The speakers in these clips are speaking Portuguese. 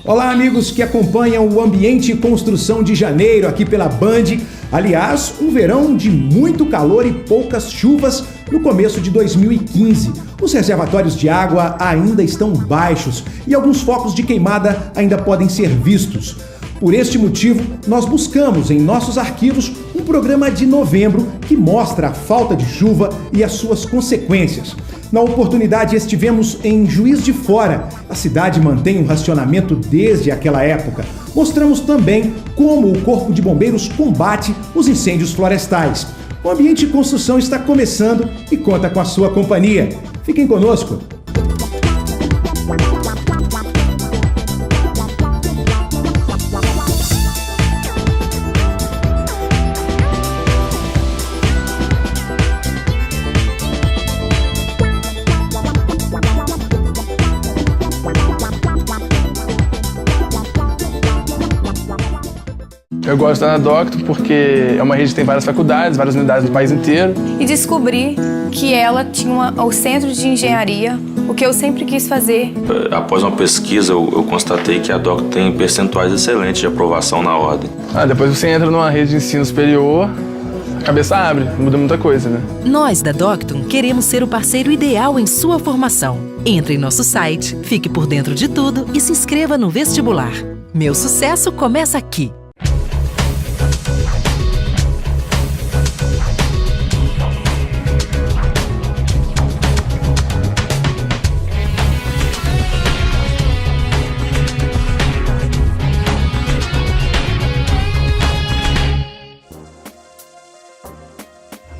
Olá, amigos que acompanham o Ambiente e Construção de Janeiro aqui pela Band. Aliás, um verão de muito calor e poucas chuvas no começo de 2015. Os reservatórios de água ainda estão baixos e alguns focos de queimada ainda podem ser vistos. Por este motivo, nós buscamos em nossos arquivos um programa de novembro que mostra a falta de chuva e as suas consequências. Na oportunidade, estivemos em Juiz de Fora. A cidade mantém um racionamento desde aquela época. Mostramos também como o Corpo de Bombeiros combate os incêndios florestais. O Ambiente e Construção está começando e conta com a sua companhia. Fiquem conosco! Eu gosto da Docton porque é uma rede que tem várias faculdades, várias unidades no país inteiro. E descobri que ela tinha o centro de engenharia, o que eu sempre quis fazer. Após uma pesquisa, eu constatei que a Docton tem percentuais excelentes de aprovação na ordem. Depois você entra numa rede de ensino superior, a cabeça abre, muda muita coisa, né? Nós da Docton queremos ser o parceiro ideal em sua formação. Entre em nosso site, fique por dentro de tudo e se inscreva no vestibular. Meu sucesso começa aqui.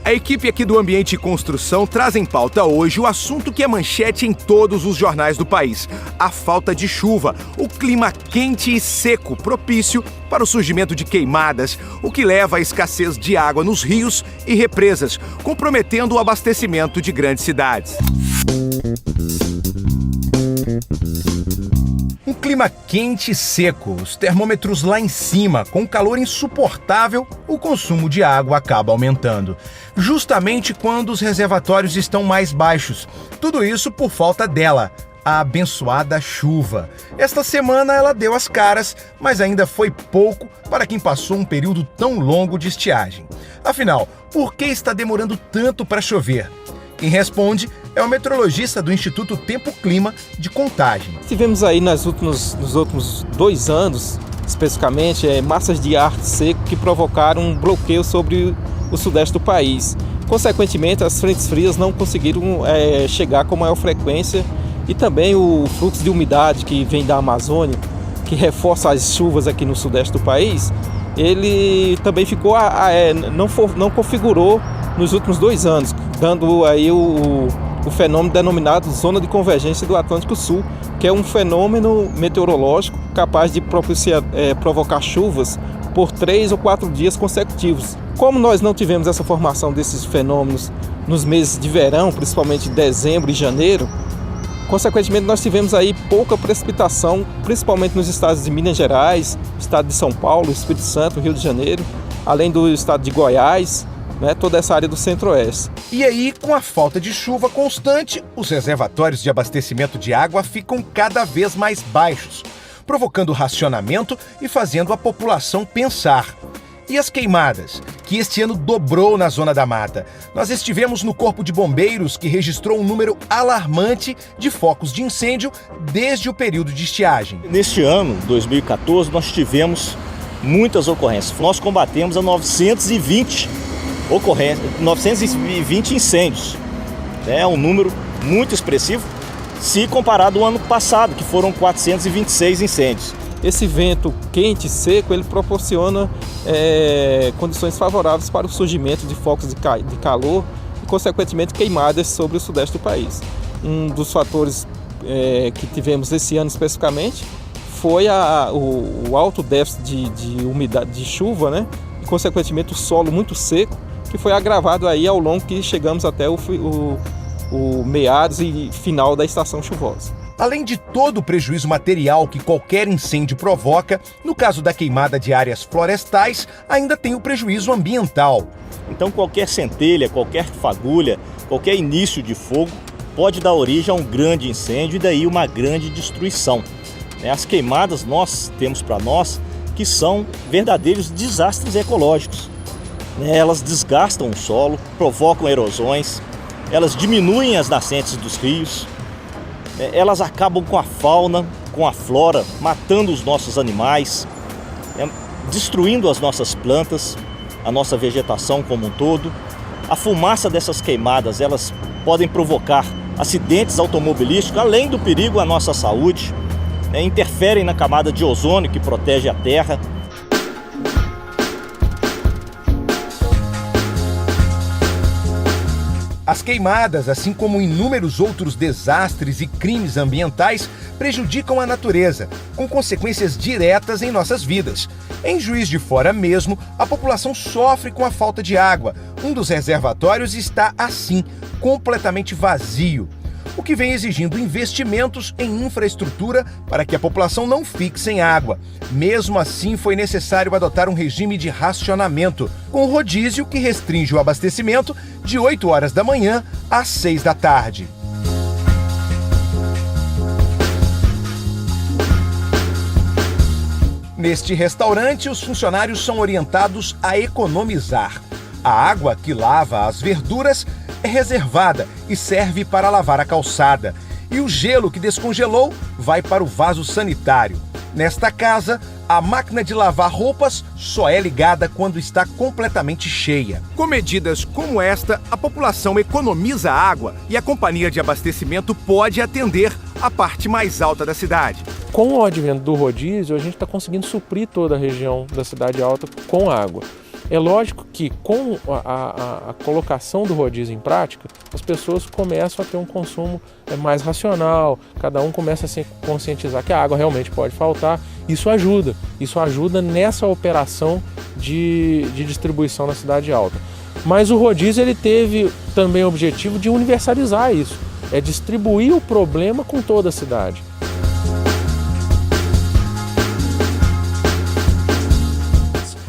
A equipe aqui do Ambiente e Construção traz em pauta hoje o assunto que é manchete em todos os jornais do país: a falta de chuva, o clima quente e seco propício para o surgimento de queimadas, o que leva à escassez de água nos rios e represas, comprometendo o abastecimento de grandes cidades. Um clima quente e seco, os termômetros lá em cima, com calor insuportável, o consumo de água acaba aumentando. Justamente quando os reservatórios estão mais baixos. Tudo isso por falta dela, a abençoada chuva. Esta semana ela deu as caras, mas ainda foi pouco para quem passou um período tão longo de estiagem. Afinal, por que está demorando tanto para chover? Quem responde é o meteorologista do Instituto Tempo-Clima de Contagem. Tivemos aí nos últimos 2 anos, especificamente, massas de ar seco que provocaram um bloqueio sobre o sudeste do país. Consequentemente, as frentes frias não conseguiram chegar com maior frequência e também o fluxo de umidade que vem da Amazônia, que reforça as chuvas aqui no sudeste do país, ele também ficou não configurou nos últimos 2 anos, dando aí o fenômeno denominado Zona de Convergência do Atlântico Sul, que é um fenômeno meteorológico capaz de provocar chuvas por 3 ou 4 dias consecutivos. Como nós não tivemos essa formação desses fenômenos nos meses de verão, principalmente dezembro e janeiro, consequentemente nós tivemos aí pouca precipitação, principalmente nos estados de Minas Gerais, estado de São Paulo, Espírito Santo, Rio de Janeiro, além do estado de Goiás, toda essa área do centro-oeste. E aí, com a falta de chuva constante, os reservatórios de abastecimento de água ficam cada vez mais baixos, provocando racionamento e fazendo a população pensar. E as queimadas, que este ano dobrou na Zona da Mata? Nós estivemos no Corpo de Bombeiros, que registrou um número alarmante de focos de incêndio desde o período de estiagem. Neste ano, 2014, nós tivemos muitas ocorrências. Nós combatemos a 920 incêndios. É um número muito expressivo se comparado ao ano passado, que foram 426 incêndios. Esse vento quente e seco, ele proporciona condições favoráveis para o surgimento de focos de calor e, consequentemente, queimadas sobre o sudeste do país. Um dos fatores que tivemos esse ano especificamente foi o alto déficit de umidade de chuva, e, consequentemente, o solo muito seco, que foi agravado aí ao longo que chegamos até o meados e final da estação chuvosa. Além de todo o prejuízo material que qualquer incêndio provoca, no caso da queimada de áreas florestais, ainda tem o prejuízo ambiental. Então qualquer centelha, qualquer fagulha, qualquer início de fogo pode dar origem a um grande incêndio e daí uma grande destruição. As queimadas nós temos para nós que são verdadeiros desastres ecológicos. Elas desgastam o solo, provocam erosões, elas diminuem as nascentes dos rios, elas acabam com a fauna, com a flora, matando os nossos animais, destruindo as nossas plantas, a nossa vegetação como um todo. A fumaça dessas queimadas, elas podem provocar acidentes automobilísticos, além do perigo à nossa saúde, interferem na camada de ozônio que protege a terra. As queimadas, assim como inúmeros outros desastres e crimes ambientais, prejudicam a natureza, com consequências diretas em nossas vidas. Em Juiz de Fora mesmo, a população sofre com a falta de água. Um dos reservatórios está, assim, completamente vazio, o que vem exigindo investimentos em infraestrutura para que a população não fique sem água. Mesmo assim, foi necessário adotar um regime de racionamento, com rodízio que restringe o abastecimento de 8 horas da manhã às 6 da tarde. Neste restaurante, os funcionários são orientados a economizar. A água que lava as verduras é reservada e serve para lavar a calçada. E o gelo que descongelou vai para o vaso sanitário. Nesta casa, a máquina de lavar roupas só é ligada quando está completamente cheia. Com medidas como esta, a população economiza água e a companhia de abastecimento pode atender a parte mais alta da cidade. Com o advento do rodízio, a gente está conseguindo suprir toda a região da Cidade Alta com água. É lógico que com a colocação do rodízio em prática, as pessoas começam a ter um consumo mais racional, cada um começa a se conscientizar que a água realmente pode faltar. Isso ajuda nessa operação de distribuição na Cidade Alta. Mas o rodízio ele teve também o objetivo de universalizar isso, distribuir o problema com toda a cidade.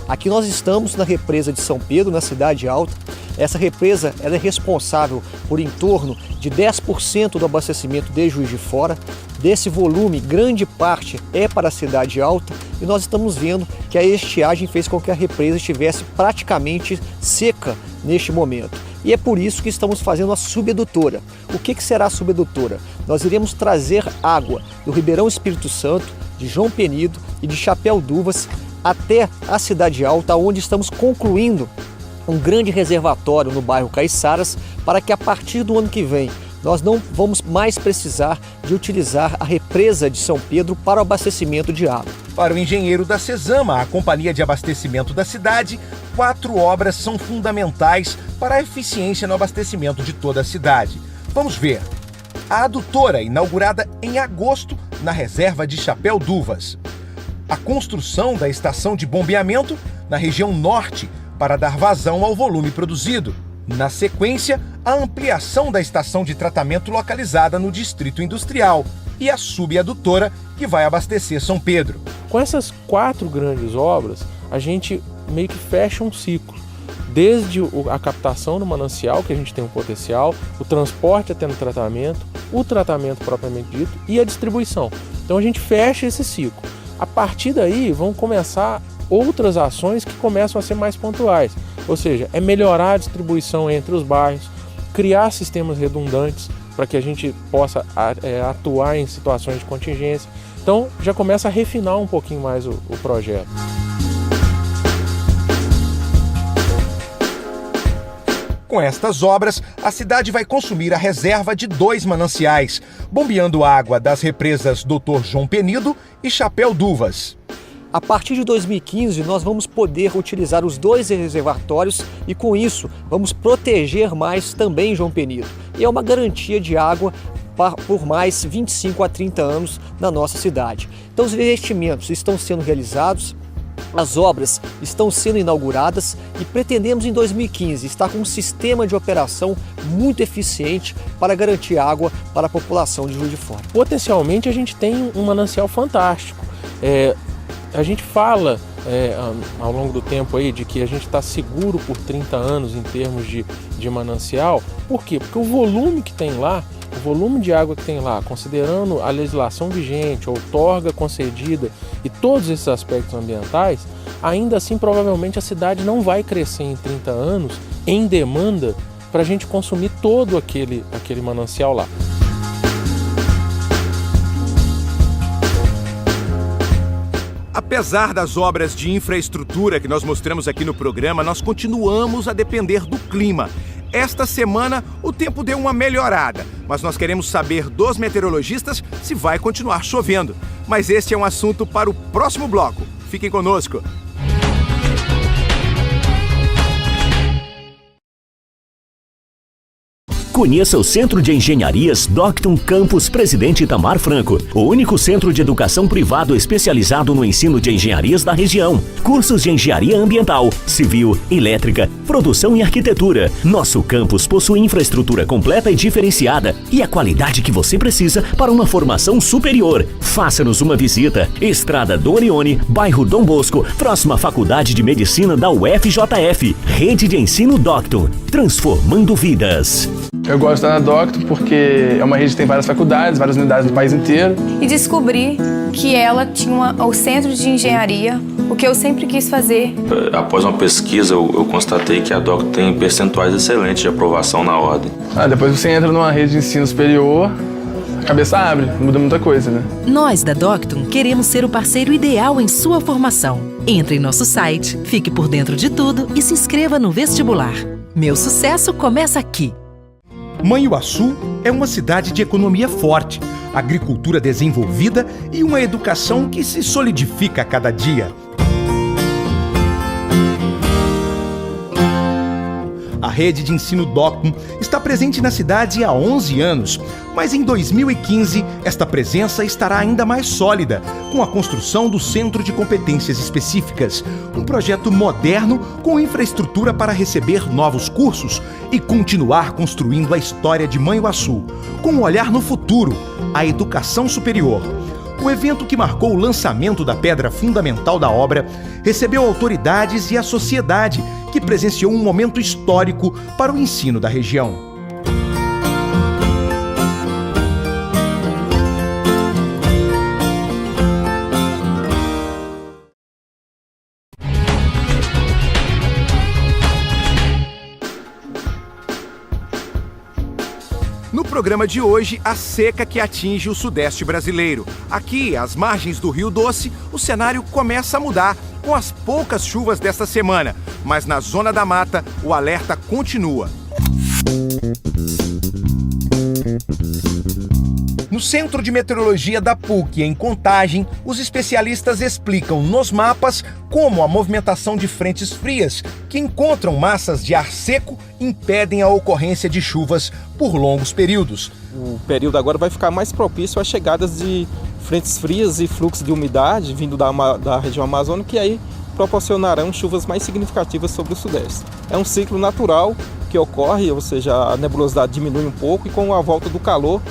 Aqui nós estamos na represa de São Pedro, na Cidade Alta. Essa represa ela é responsável por em torno de 10% do abastecimento de Juiz de Fora. Desse volume, grande parte é para a Cidade Alta e nós estamos vendo que a estiagem fez com que a represa estivesse praticamente seca neste momento. E é por isso que estamos fazendo a subedutora. O que será a subedutora? Nós iremos trazer água do Ribeirão Espírito Santo, de João Penido e de Chapéu d'Uvas até a Cidade Alta, onde estamos concluindo um grande reservatório no bairro Caiçaras, para que a partir do ano que vem nós não vamos mais precisar de utilizar a represa de São Pedro para o abastecimento de água. Para o engenheiro da Cesama, a companhia de abastecimento da cidade, 4 obras são fundamentais para a eficiência no abastecimento de toda a cidade. Vamos ver. A adutora, inaugurada em agosto na reserva de Chapéu d'Uvas. A construção da estação de bombeamento na região norte para dar vazão ao volume produzido. Na sequência, a ampliação da estação de tratamento localizada no Distrito Industrial e a subadutora que vai abastecer São Pedro. Com essas 4 grandes obras, a gente meio que fecha um ciclo. Desde a captação do manancial, que a gente tem um potencial, o transporte até no tratamento, o tratamento propriamente dito e a distribuição. Então a gente fecha esse ciclo. A partir daí vão começar outras ações que começam a ser mais pontuais, ou seja, melhorar a distribuição entre os bairros, criar sistemas redundantes para que a gente possa atuar em situações de contingência. Então já começa a refinar um pouquinho mais o projeto. Com estas obras, a cidade vai consumir a reserva de 2 mananciais, bombeando água das represas Dr. João Penido e Chapéu d'Uvas. A partir de 2015, nós vamos poder utilizar os 2 reservatórios e, com isso, vamos proteger mais também João Penido. E é uma garantia de água por mais 25 a 30 anos na nossa cidade. Então, os investimentos estão sendo realizados, as obras estão sendo inauguradas e pretendemos em 2015 estar com um sistema de operação muito eficiente para garantir água para a população de Juiz de Fora. Potencialmente a gente tem um manancial fantástico. A gente fala ao longo do tempo aí de que a gente está seguro por 30 anos em termos de manancial. Por quê? Porque o volume que tem lá o volume de água que tem lá, considerando a legislação vigente, a outorga concedida e todos esses aspectos ambientais, ainda assim provavelmente a cidade não vai crescer em 30 anos em demanda para a gente consumir todo aquele manancial lá. Apesar das obras de infraestrutura que nós mostramos aqui no programa, nós continuamos a depender do clima. Esta semana o tempo deu uma melhorada, mas nós queremos saber dos meteorologistas se vai continuar chovendo. Mas este é um assunto para o próximo bloco. Fiquem conosco. Conheça o Centro de Engenharias Docton Campus Presidente Itamar Franco, o único centro de educação privado especializado no ensino de engenharias da região. Cursos de engenharia ambiental, civil, elétrica, produção e arquitetura. Nosso campus possui infraestrutura completa e diferenciada e a qualidade que você precisa para uma formação superior. Faça-nos uma visita. Estrada do Orione, bairro Dom Bosco, próxima à Faculdade de Medicina da UFJF. Rede de Ensino Docton, transformando vidas. Eu gosto da Docton porque é uma rede que tem várias faculdades, várias unidades no país inteiro. E descobri que ela tinha o centro de engenharia, o que eu sempre quis fazer. Após uma pesquisa, eu constatei que a Docton tem percentuais excelentes de aprovação na ordem. Depois você entra numa rede de ensino superior, a cabeça abre, muda muita coisa, né? Nós da Docton queremos ser o parceiro ideal em sua formação. Entre em nosso site, fique por dentro de tudo e se inscreva no vestibular. Meu sucesso começa aqui. Manhuaçu é uma cidade de economia forte, agricultura desenvolvida e uma educação que se solidifica a cada dia. A rede de ensino Docton está presente na cidade há 11 anos, mas em 2015 esta presença estará ainda mais sólida, com a construção do Centro de Competências Específicas, um projeto moderno com infraestrutura para receber novos cursos e continuar construindo a história de Manhuaçu, com um olhar no futuro, a educação superior. O evento que marcou o lançamento da pedra fundamental da obra recebeu autoridades e a sociedade, que presenciou um momento histórico para o ensino da região. No programa de hoje, a seca que atinge o sudeste brasileiro. Aqui, às margens do Rio Doce, o cenário começa a mudar com as poucas chuvas desta semana, mas na zona da mata, o alerta continua. No Centro de Meteorologia da PUC, em Contagem, os especialistas explicam nos mapas como a movimentação de frentes frias, que encontram massas de ar seco, impedem a ocorrência de chuvas por longos períodos. O período agora vai ficar mais propício às chegadas de frentes frias e fluxo de umidade vindo da região amazônica, que aí proporcionarão chuvas mais significativas sobre o sudeste. É um ciclo natural que ocorre, ou seja, a nebulosidade diminui um pouco e com a volta do calor,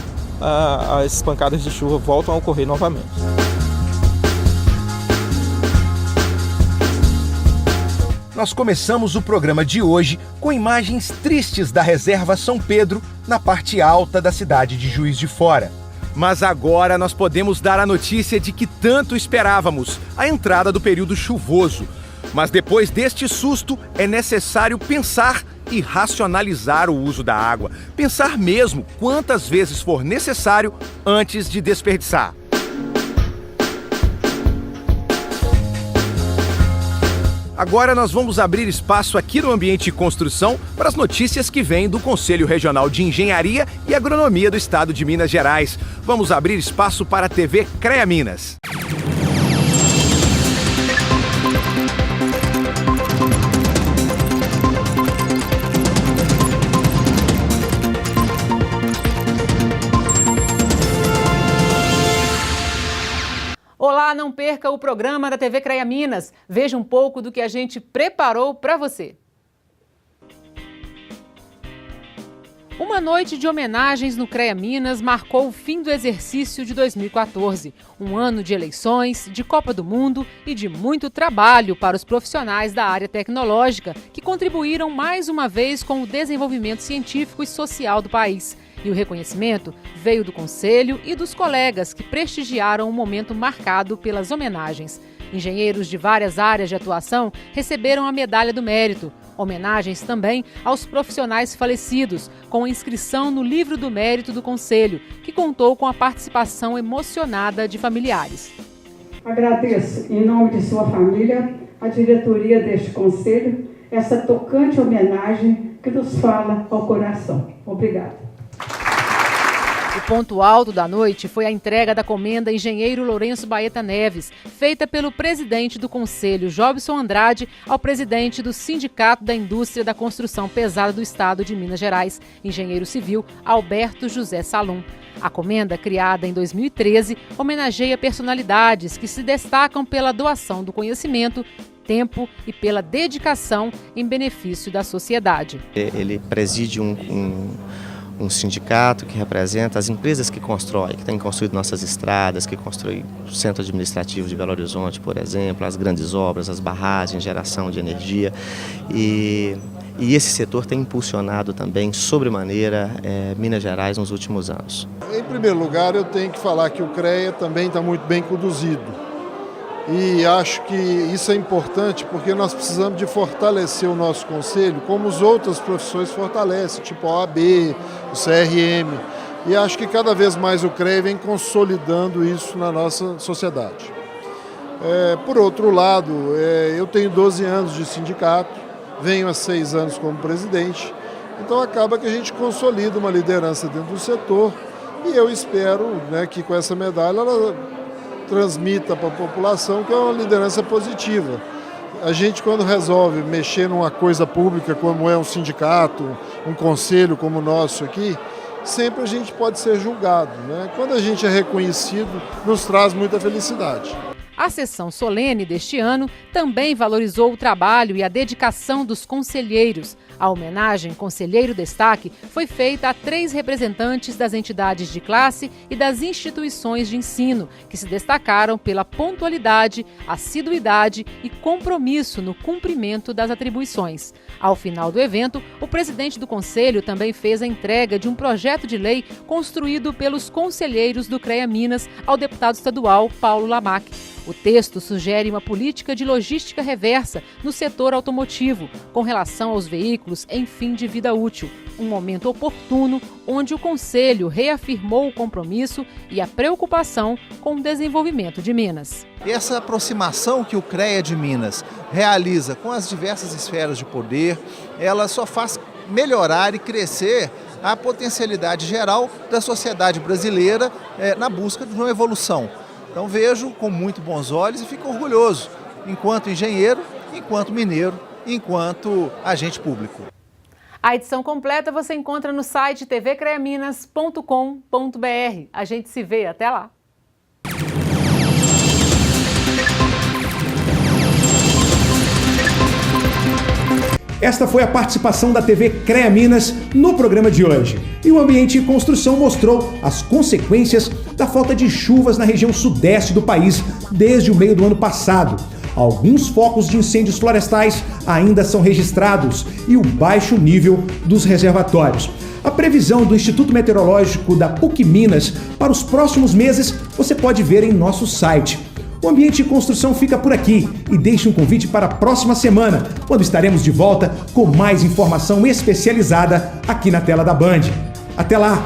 as pancadas de chuva voltam a ocorrer novamente. Nós começamos o programa de hoje com imagens tristes da Reserva São Pedro, na parte alta da cidade de Juiz de Fora. Mas agora nós podemos dar a notícia de que tanto esperávamos, a entrada do período chuvoso. Mas depois deste susto, é necessário pensar e racionalizar o uso da água. Pensar mesmo quantas vezes for necessário antes de desperdiçar. Agora nós vamos abrir espaço aqui no Ambiente e Construção para as notícias que vêm do Conselho Regional de Engenharia e Agronomia do Estado de Minas Gerais. Vamos abrir espaço para a TV CREA Minas. Olá, não perca o programa da TV CREA Minas. Veja um pouco do que a gente preparou para você. Uma noite de homenagens no CREA Minas marcou o fim do exercício de 2014. Um ano de eleições, de Copa do Mundo e de muito trabalho para os profissionais da área tecnológica, que contribuíram mais uma vez com o desenvolvimento científico e social do país. E o reconhecimento veio do Conselho e dos colegas que prestigiaram o momento marcado pelas homenagens. Engenheiros de várias áreas de atuação receberam a Medalha do Mérito. Homenagens também aos profissionais falecidos, com inscrição no Livro do Mérito do Conselho, que contou com a participação emocionada de familiares. Agradeço, em nome de sua família, a diretoria deste Conselho, essa tocante homenagem que nos fala ao coração. Obrigada. O ponto alto da noite foi a entrega da comenda Engenheiro Lourenço Baeta Neves, feita pelo presidente do Conselho, Jobson Andrade, ao presidente do Sindicato da Indústria da Construção Pesada do Estado de Minas Gerais, engenheiro civil Alberto José Salum. A comenda, criada em 2013, homenageia personalidades que se destacam pela doação do conhecimento, tempo e pela dedicação em benefício da sociedade. Ele preside um sindicato que representa as empresas que constroem, que têm construído nossas estradas, que constroem o centro administrativo de Belo Horizonte, por exemplo, as grandes obras, as barragens, geração de energia. E esse setor tem impulsionado também, sobremaneira, Minas Gerais nos últimos anos. Em primeiro lugar, eu tenho que falar que o CREA também está muito bem conduzido. E acho que isso é importante porque nós precisamos de fortalecer o nosso conselho como as outras profissões fortalecem, tipo a OAB, o CRM. E acho que cada vez mais o CREA vem consolidando isso na nossa sociedade. Por outro lado, eu tenho 12 anos de sindicato, venho há 6 anos como presidente, então acaba que a gente consolida uma liderança dentro do setor e eu espero, né, que com essa medalha ela transmita para a população que é uma liderança positiva. A gente, quando resolve mexer numa coisa pública, como é um sindicato, um conselho como o nosso aqui, sempre a gente pode ser julgado, né? Quando a gente é reconhecido, nos traz muita felicidade. A sessão solene deste ano também valorizou o trabalho e a dedicação dos conselheiros. A homenagem Conselheiro Destaque foi feita a 3 representantes das entidades de classe e das instituições de ensino, que se destacaram pela pontualidade, assiduidade e compromisso no cumprimento das atribuições. Ao final do evento, o presidente do Conselho também fez a entrega de um projeto de lei construído pelos conselheiros do CREA Minas ao deputado estadual Paulo Lamac. O texto sugere uma política de logística reversa no setor automotivo, com relação aos veículos em fim de vida útil, um momento oportuno onde o Conselho reafirmou o compromisso e a preocupação com o desenvolvimento de Minas. E essa aproximação que o CREA de Minas realiza com as diversas esferas de poder, ela só faz melhorar e crescer a potencialidade geral da sociedade brasileira na busca de uma evolução. Então vejo com muito bons olhos e fico orgulhoso, enquanto engenheiro, enquanto mineiro, enquanto agente público. A edição completa você encontra no site tvcreaminas.com.br. A gente se vê, até lá! Esta foi a participação da TV CREA Minas no programa de hoje. E o Ambiente e Construção mostrou as consequências da falta de chuvas na região sudeste do país desde o meio do ano passado. Alguns focos de incêndios florestais ainda são registrados e o baixo nível dos reservatórios. A previsão do Instituto Meteorológico da PUC Minas para os próximos meses você pode ver em nosso site. O Ambiente e Construção fica por aqui e deixa um convite para a próxima semana, quando estaremos de volta com mais informação especializada aqui na tela da Band. Até lá!